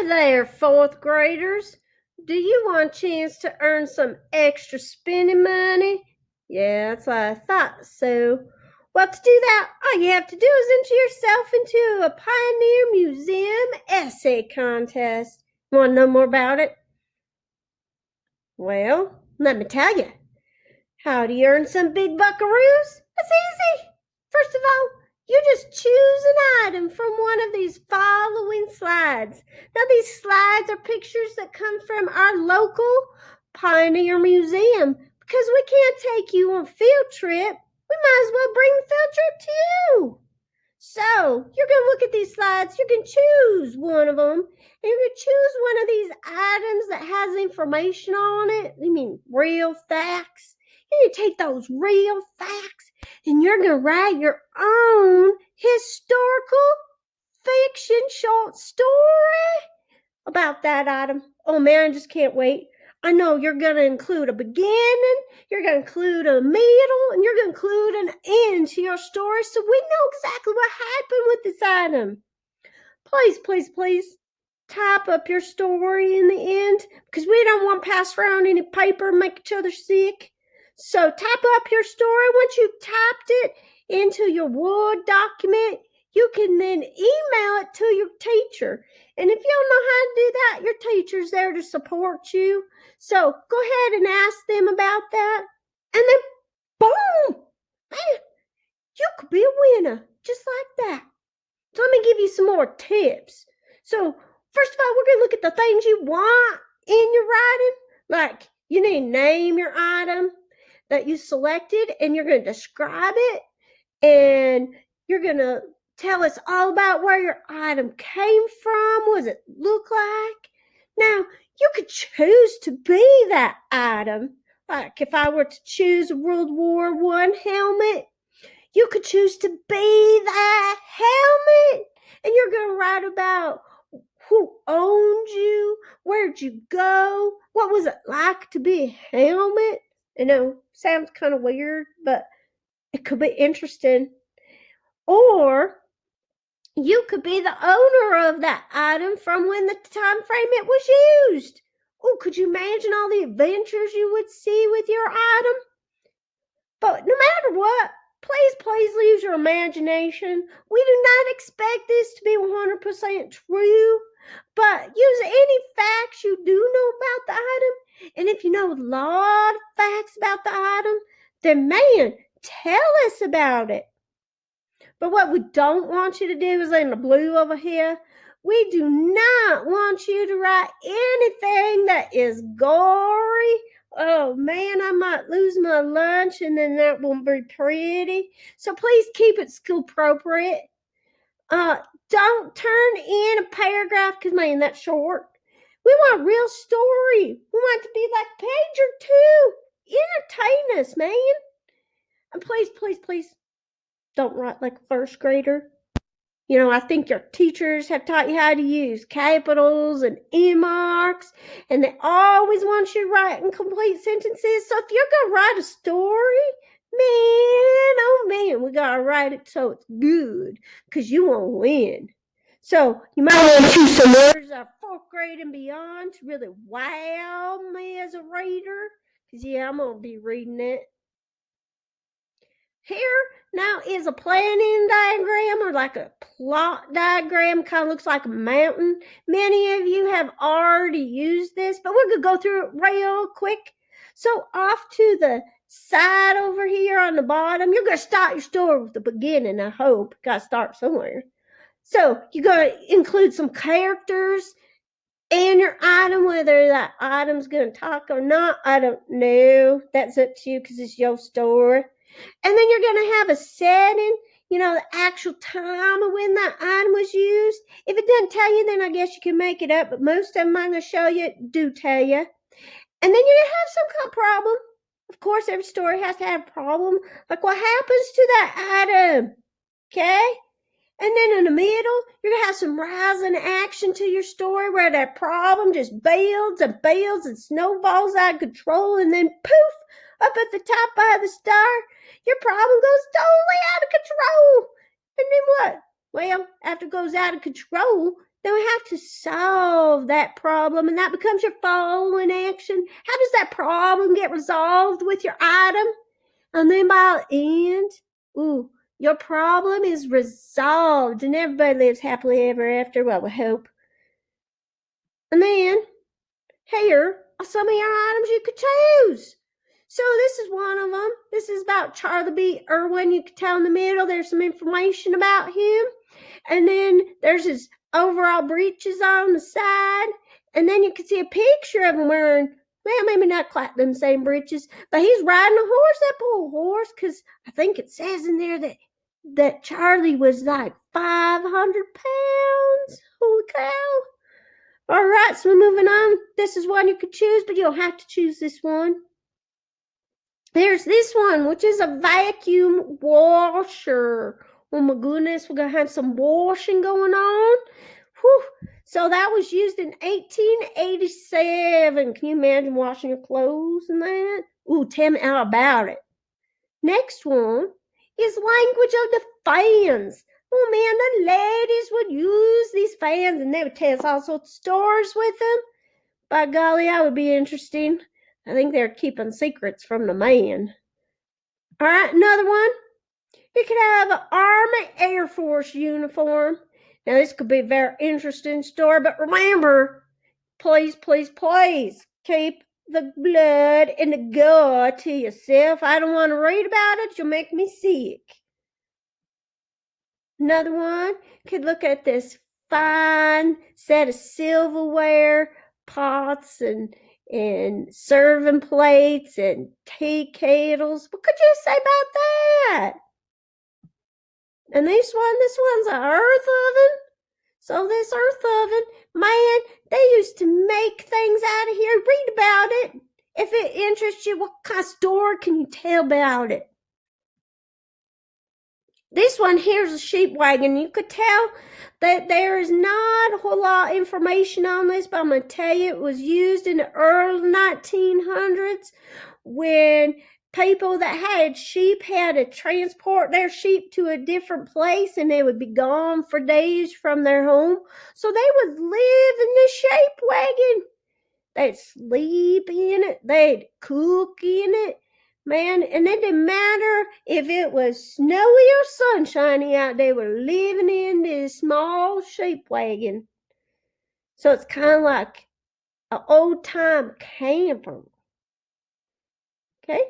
Hi there, fourth graders. Do you want a chance to earn some extra spending money? Yeah, that's what I thought so. Well, to do that, all you have to do is enter yourself into a Pioneer Museum essay contest. Want to know more about it? Well, let me tell you. How do you earn some big buckaroos? It's easy. First of all, you just choose an item from one of these following slides. Now, these slides are pictures that come from our local Pioneer Museum. Because we can't take you on a field trip, we might as well bring the field trip to you. So, you're going to look at these slides, you can choose one of them, and you're going to choose one of these items that has information on it. I mean, real facts. You take those real facts and you're going to write your own historical fiction short story about that item. Oh man, I just can't wait. I know you're going to include a beginning, you're going to include a middle, and you're going to include an end to your story so we know exactly what happened with this item. Please, type up your story in the end because we don't want to pass around any paper and make each other sick. So type up your story. Once you've typed it into your Word document, you can then email it to your teacher. And if you don't know how to do that, your teacher's there to support you. So go ahead and ask them about that. And then, boom! Man, you could be a winner just like that. So let me give you some more tips. So first of all, we're going to look at the things you want in your writing. Like you need to name your item that you selected and you're going to describe it and you're going to tell us all about where your item came from. What does it look like? Now, you could choose to be that item. Like if I were to choose a World War I helmet, you could choose to be that helmet. And you're going to write about who owned you, where'd you go, what was it like to be a helmet? You know, sounds kind of weird, but it could be interesting. Or you could be the owner of that item from when the time frame it was used. Oh, could you imagine all the adventures you would see with your item? But no matter what, please use your imagination. We do not expect this to be 100% true, but use any facts you do know about the item. And if you know a lot of facts about the item, then man, tell us about it. But what we don't want you to do is in the blue over here, we do not want you to write anything that is gory. Oh man, I might lose my lunch and then that won't be pretty. So please keep it school appropriate. Don't turn in a paragraph because man, that's short. We want a real story. We want it to be like a page or two. Entertain us, man. And please, don't write like a first grader. You know, I think your teachers have taught you how to use capitals and marks, and they always want you to write in complete sentences. So if you're going to write a story, oh man, we got to write it so it's good because you want to win. So you might want to choose some words that are fourth grade and beyond to really wow me as a reader because, yeah, I'm going to be reading it. Here now is a planning diagram or like a plot diagram, kind of looks like a mountain. Many of you have already used this, but we're going to go through it real quick. So off to the side over here on the bottom, you're going to start your story with the beginning, I hope. Got to start somewhere. So you're going to include some characters and your item, whether that item's going to talk or not, I don't know. That's up to you because it's your story. And then you're going to have a setting, you know, the actual time of when that item was used. If it doesn't tell you, then I guess you can make it up. But most of them I'm going to show you do tell you. And then you're going to have some kind of problem. Of course, every story has to have a problem. Like what happens to that item? Okay? And then in the middle, you're going to have some rising action to your story where that problem just builds and snowballs out of control. And then poof, up at the top by the star, your problem goes totally out of control. And then what? Well, after it goes out of control, then we have to solve solve that problem, and that becomes your following action. How does that problem get resolved with your item? And then by the end, your problem is resolved, and everybody lives happily ever after. Well, we hope. And then here are some of your items you could choose. So this is one of them. This is about Charlie B. Irwin. You can tell in the middle there's some information about him. And then there's his overall breeches on the side. And then you can see a picture of him wearing, well, maybe not quite them same breeches, but he's riding a horse, that poor horse, because I think it says in there that Charlie was like 500 pounds. Holy cow. All right, so moving on. This is one you could choose, but you don't have to choose this one. There's this one, which is a vacuum washer. Oh my goodness, we're going to have some washing going on. Whew. So that was used in 1887. Can you imagine washing your clothes and that? Ooh, tell me all about it. Next one is language of the fans. Oh man, the ladies would use these fans and they would tell us all sorts of stories with them. By golly, that would be interesting. I think they're keeping secrets from the man. All right, another one. You could have an Army Air Force uniform. Now, this could be a very interesting story, but remember, please, please, please keep the blood and the gore to yourself. I don't want to read about it. You'll make me sick. Another one, could look at this fine set of silverware, pots and serving plates and tea kettles. What could you say about that? And this one's an earth oven. So this earth oven, man, they used to make things out of here. Read about it. If it interests you, what kind of story can you tell about it? This one here's a sheep wagon. You could tell that there is not a whole lot of information on this, but I'm going to tell you it was used in the early 1900s when people that had sheep had to transport their sheep to a different place and they would be gone for days from their home. So they would live in the sheep wagon. They'd sleep in it. They'd cook in it. Man, and it didn't matter if it was snowy or sunshiny out, they were living in this small sheep wagon. So it's kind of like an old-time camper. Okay?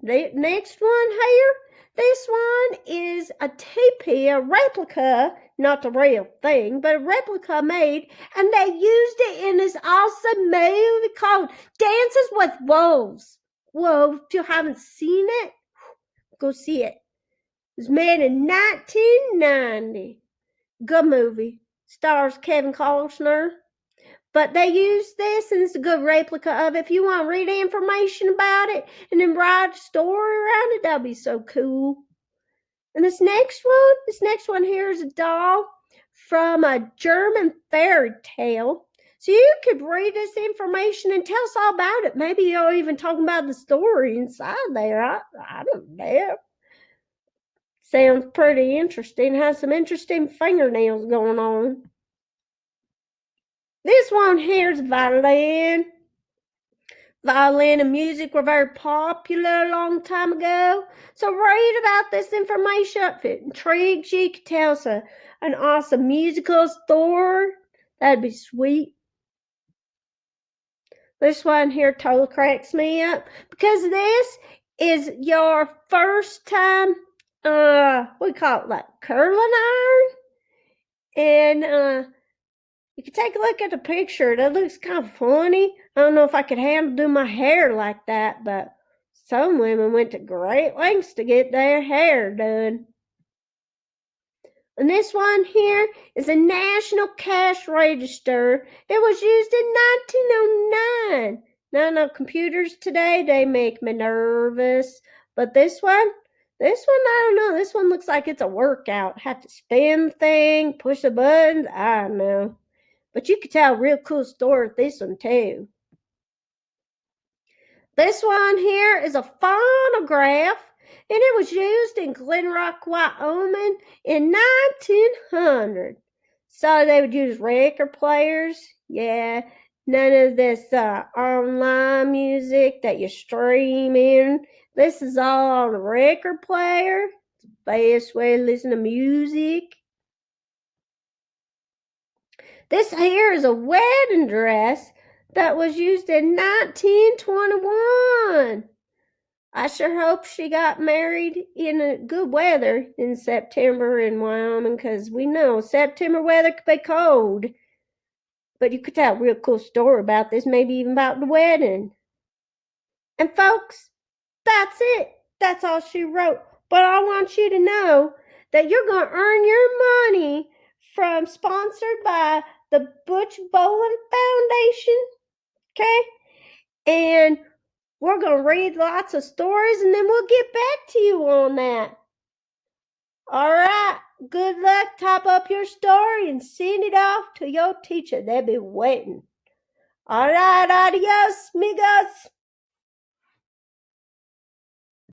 The next one here, this one is a teepee, a replica, not the real thing, but a replica made, and they used it in this awesome movie called Dances with Wolves. Whoa, if you haven't seen it, go see it. It was made in 1990. Good movie. Stars Kevin Costner. But they used this, and it's a good replica of it. If you want to read information about it and then write a story around it, that'd be so cool. And this next one here is a doll from a German fairy tale. So you could read this information and tell us all about it. Maybe you'll even talk about the story inside there. I don't know. Sounds pretty interesting. Has some interesting fingernails going on. This one here is violin. Violin and music were very popular a long time ago. So read about this information. If it intrigues you, you could tell us an awesome musical story. That'd be sweet. This one here totally cracks me up because this is your first time, we call it like curling iron. And you can take a look at the picture. That looks kind of funny. I don't know if I could handle doing my hair like that, but some women went to great lengths to get their hair done. And this one here is a National Cash Register. It was used in 1909. Now, I know computers today, they make me nervous. But this one, I don't know. This one looks like it's a workout. Have to spin the thing, push the buttons. I don't know. But you could tell a real cool story with this one, too. This one here is a phonograph. And it was used in Glen Rock, Wyoming in 1900. So they would use record players. Yeah, none of this online music that you stream in. This is all on a record player. It's the best way to listen to music. This here is a wedding dress that was used in 1921. I sure hope she got married in good weather in September in Wyoming, because we know September weather could be cold. But you could tell a real cool story about this, maybe even about the wedding. And folks, that's it. That's all she wrote. But I want you to know that you're going to earn your money from sponsored by the Butch Bowen Foundation. Okay? And we're going to read lots of stories, and then we'll get back to you on that. All right. Good luck. Type up your story and send it off to your teacher. They'll be waiting. All right. Adios, amigos.